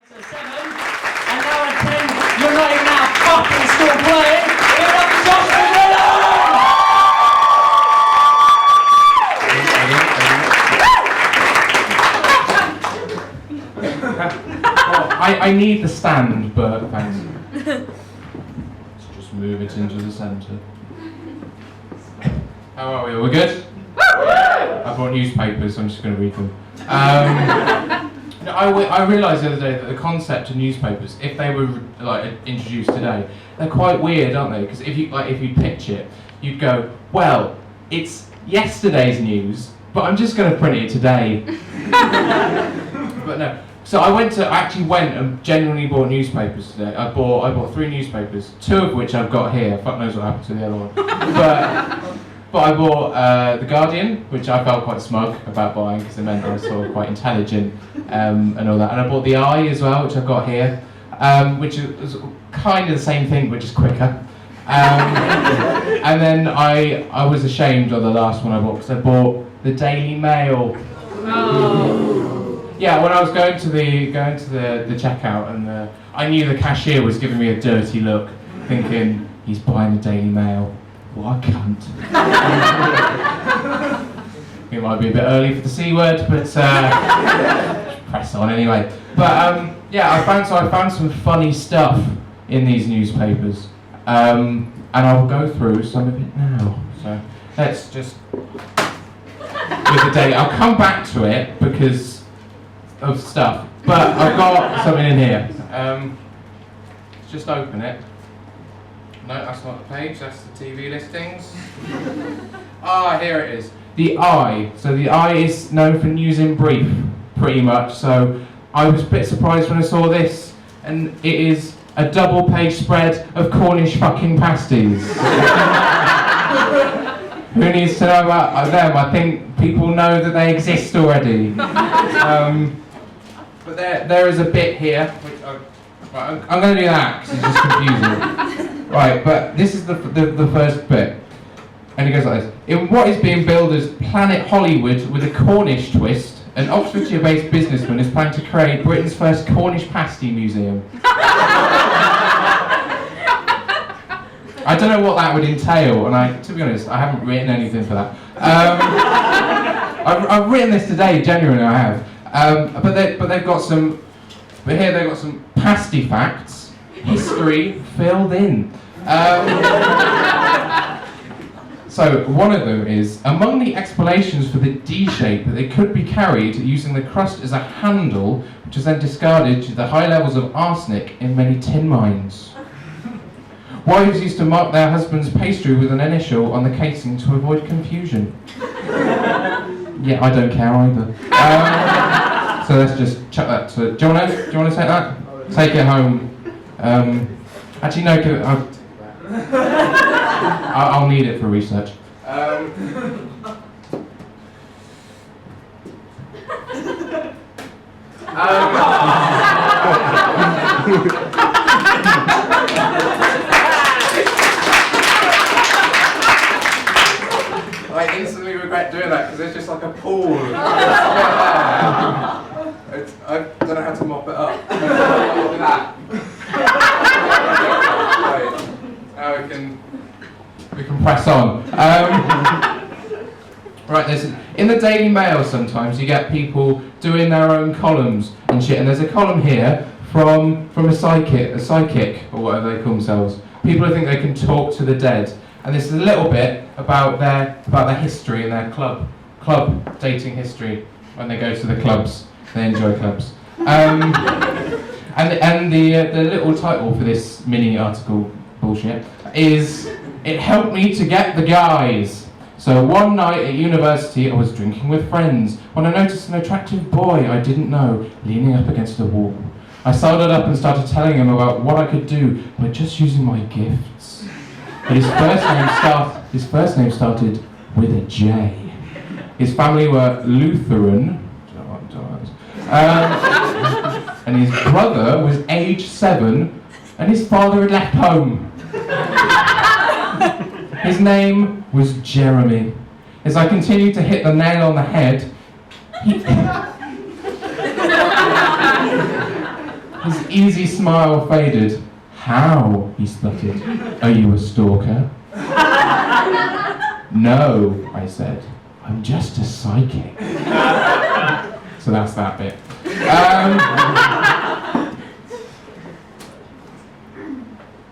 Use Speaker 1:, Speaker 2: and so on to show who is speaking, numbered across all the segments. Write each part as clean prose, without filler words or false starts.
Speaker 1: So 7, and now at 10, you're not even out fucking still playing. Give it up for Josh
Speaker 2: McGrillen! I need the stand, but thanks. Let's just move it into the centre. How are we? We're good? I brought newspapers, so I'm just going to read them. I realised the other day that the concept of newspapers, if they were like introduced today, they're quite weird, aren't they? Because if you pitch it, you'd go, well, it's yesterday's news, but I'm just going to print it today. But no. So I actually went and genuinely bought newspapers today. I bought 3 newspapers, 2 of which I've got here. Fuck knows what happened to the other one. But I bought The Guardian, which I felt quite smug about buying because it meant I was sort of quite intelligent and all that. And I bought The Eye as well, which I've got here, which is kind of the same thing but just quicker. And then I was ashamed of the last one I bought because I bought The Daily Mail. Oh. Yeah, when I was going to the checkout, and I knew the cashier was giving me a dirty look, thinking he's buying The Daily Mail. What a cunt. It might be a bit early for the C word, but press on anyway. But yeah, I found some funny stuff in these newspapers, and I'll go through some of it now. So let's just with the date. I'll come back to it because of stuff, but I've got something in here. Let's just open it. No, that's not the page, that's the TV listings. Here it is. The Eye. So the Eye is known for news in brief, pretty much. So I was a bit surprised when I saw this, and it is a double-page spread of Cornish fucking pasties. Who needs to know about them? I think people know that they exist already. But there is a bit here, which I'm going to do that because it's just confusing. Right, but this is the first bit, and it goes like this. In what is being billed as Planet Hollywood with a Cornish twist, an Oxfordshire-based businessman is planning to create Britain's first Cornish pasty museum. I don't know what that would entail, and to be honest, I haven't written anything for that. I've written this today, genuinely I have. But they've got some. But here they've got some pasty facts, history filled in. So one of them is, among the explanations for the D shape, that they could be carried using the crust as a handle, which is then discarded due to the high levels of arsenic in many tin mines. Wives used to mark their husband's pastry with an initial on the casing to avoid confusion. Yeah, I don't care either. So let's just chuck that to. Do you want to take that? Take it home. Actually, no. I'll need it for research. I instantly regret doing that because it's just like a pool. I don't know how to mop it up. Look at that. Right. Now we can press on. Right, in the Daily Mail sometimes you get people doing their own columns and shit, and there's a column here from a psychic or whatever they call themselves. People who think they can talk to the dead, and this is a little bit about their history and their club dating history. When they go to the clubs, they enjoy clubs. And the little title for this mini article bullshit is, "It helped me to get the guys. So one night at university I was drinking with friends when I noticed an attractive boy I didn't know leaning up against the wall. I sidled up and started telling him about what I could do by just using my gifts. But his first name started with a J. His family were Lutheran, and his brother was age 7, and his father had left home. His name was Jeremy. As I continued to hit the nail on the head, His easy smile faded. How? He spluttered. Are you a stalker? No, I said. I'm just a psychic. So that's that bit.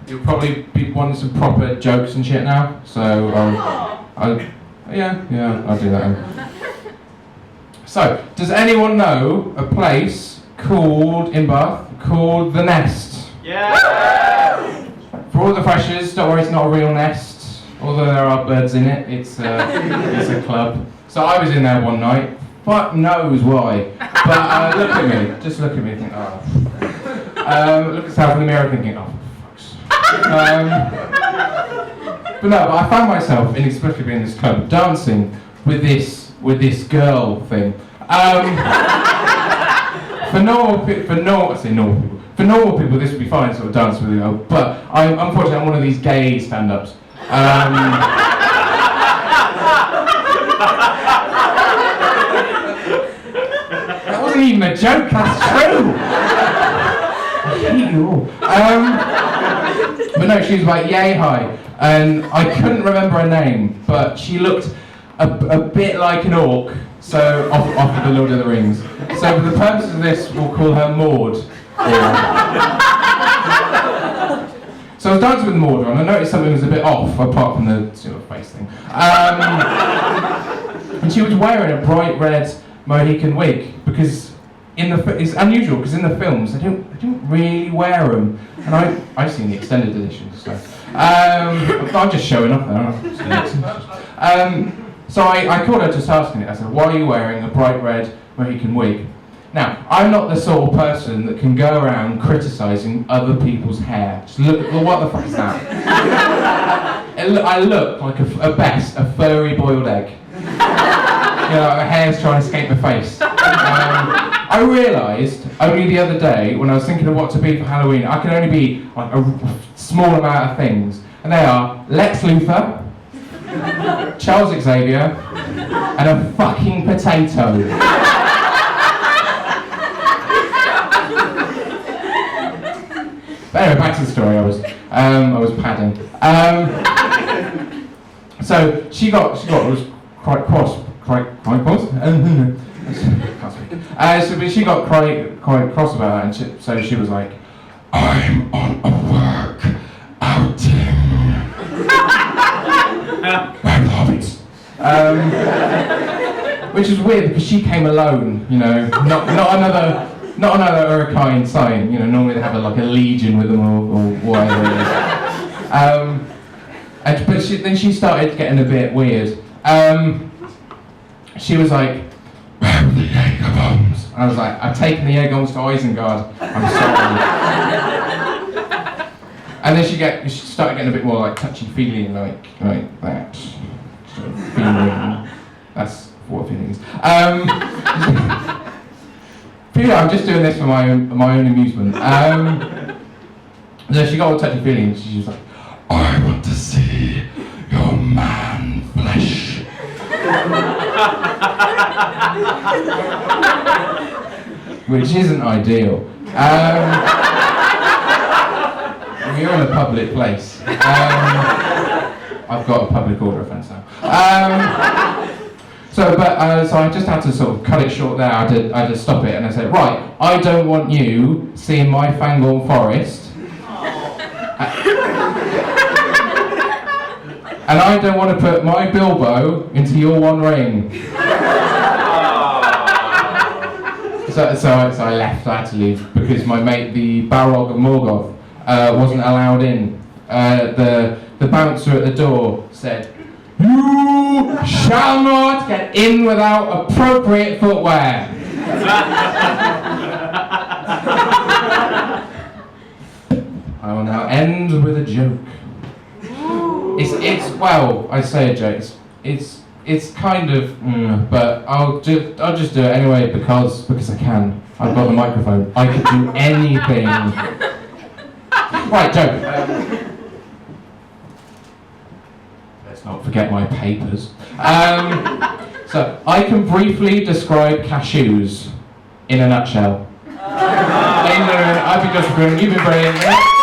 Speaker 2: You'll probably be wanting some proper jokes and shit now, so I'll do that. So, does anyone know a place in Bath called The Nest?
Speaker 3: Yeah!
Speaker 2: For all the freshers, don't worry, it's not a real nest, although there are birds in it. It's a club. So I was in there one night. Fuck knows why. But look at me. Just look at me and think, oh. Look at yourself in the mirror thinking, oh, for fuck's but I found myself inexplicably in this club dancing with this girl thing. For normal people, this would be fine, sort of dance with a girl. But unfortunately, I'm one of these gay stand-ups. That wasn't even a joke. That's true. I hate you all. But no, she was like yay high, and I couldn't remember her name, but she looked a bit like an orc, so off of the Lord of the Rings. So for the purposes of this, we'll call her Maud. So I was dancing with Maud, and I noticed something was a bit off, apart from the sort of face thing. And she was wearing a bright red Mohican wig, because it's unusual, because in the films they don't really wear them, and I've seen the extended editions, so I'm just showing off there. So I called her just asking it. I said, "Why are you wearing a bright red Mohican wig?" Now, I'm not the sort of person that can go around criticising other people's hair. Just look, well, what the fuck is that? I look like at best a furry boiled egg. You know, my hair's trying to escape my face. I realised only the other day, when I was thinking of what to be for Halloween, I can only be like a small amount of things. And they are Lex Luthor, Charles Xavier, and a fucking potato. But anyway, back to the story. I was padding. So she was quite cross. Can't speak. But she got quite cross about that, and so she was like, "I'm on a work outing." I'm hobbits. Which is weird because she came alone, you know, not another Uruk-hai sign. You know, normally they have like a legion with them or whatever it is. But then she started getting a bit weird. She was like, "Where are the Jaeger bombs?" And I was like, "I've taken the Jaeger bombs to Isengard. I'm sorry." And then she started getting a bit more like touchy-feely, like that sort of feeling. That's what feeling is. But yeah, I'm just doing this for my own amusement. So she got all touchy-feely, and she was like, "I want to see your man flesh." Which isn't ideal. We're in a public place. I've got a public order offence now. So I just had to sort of cut it short there. I had to stop it, and I said, "Right, I don't want you seeing my Fangorn forest. And I don't want to put my Bilbo into your One Ring." So I left. I had to leave because my mate, the Balrog of Morgoth, wasn't allowed in. The bouncer at the door said, "You shall not get in without appropriate footwear." I will now end with a joke. It's well, I say a joke. It's kind of, but I'll just do it anyway because I can. I've got the microphone. I could do anything. Right, joke. Let's not forget my papers. So I can briefly describe cashews in a nutshell. I've been Josh McGrillen, you've been brilliant.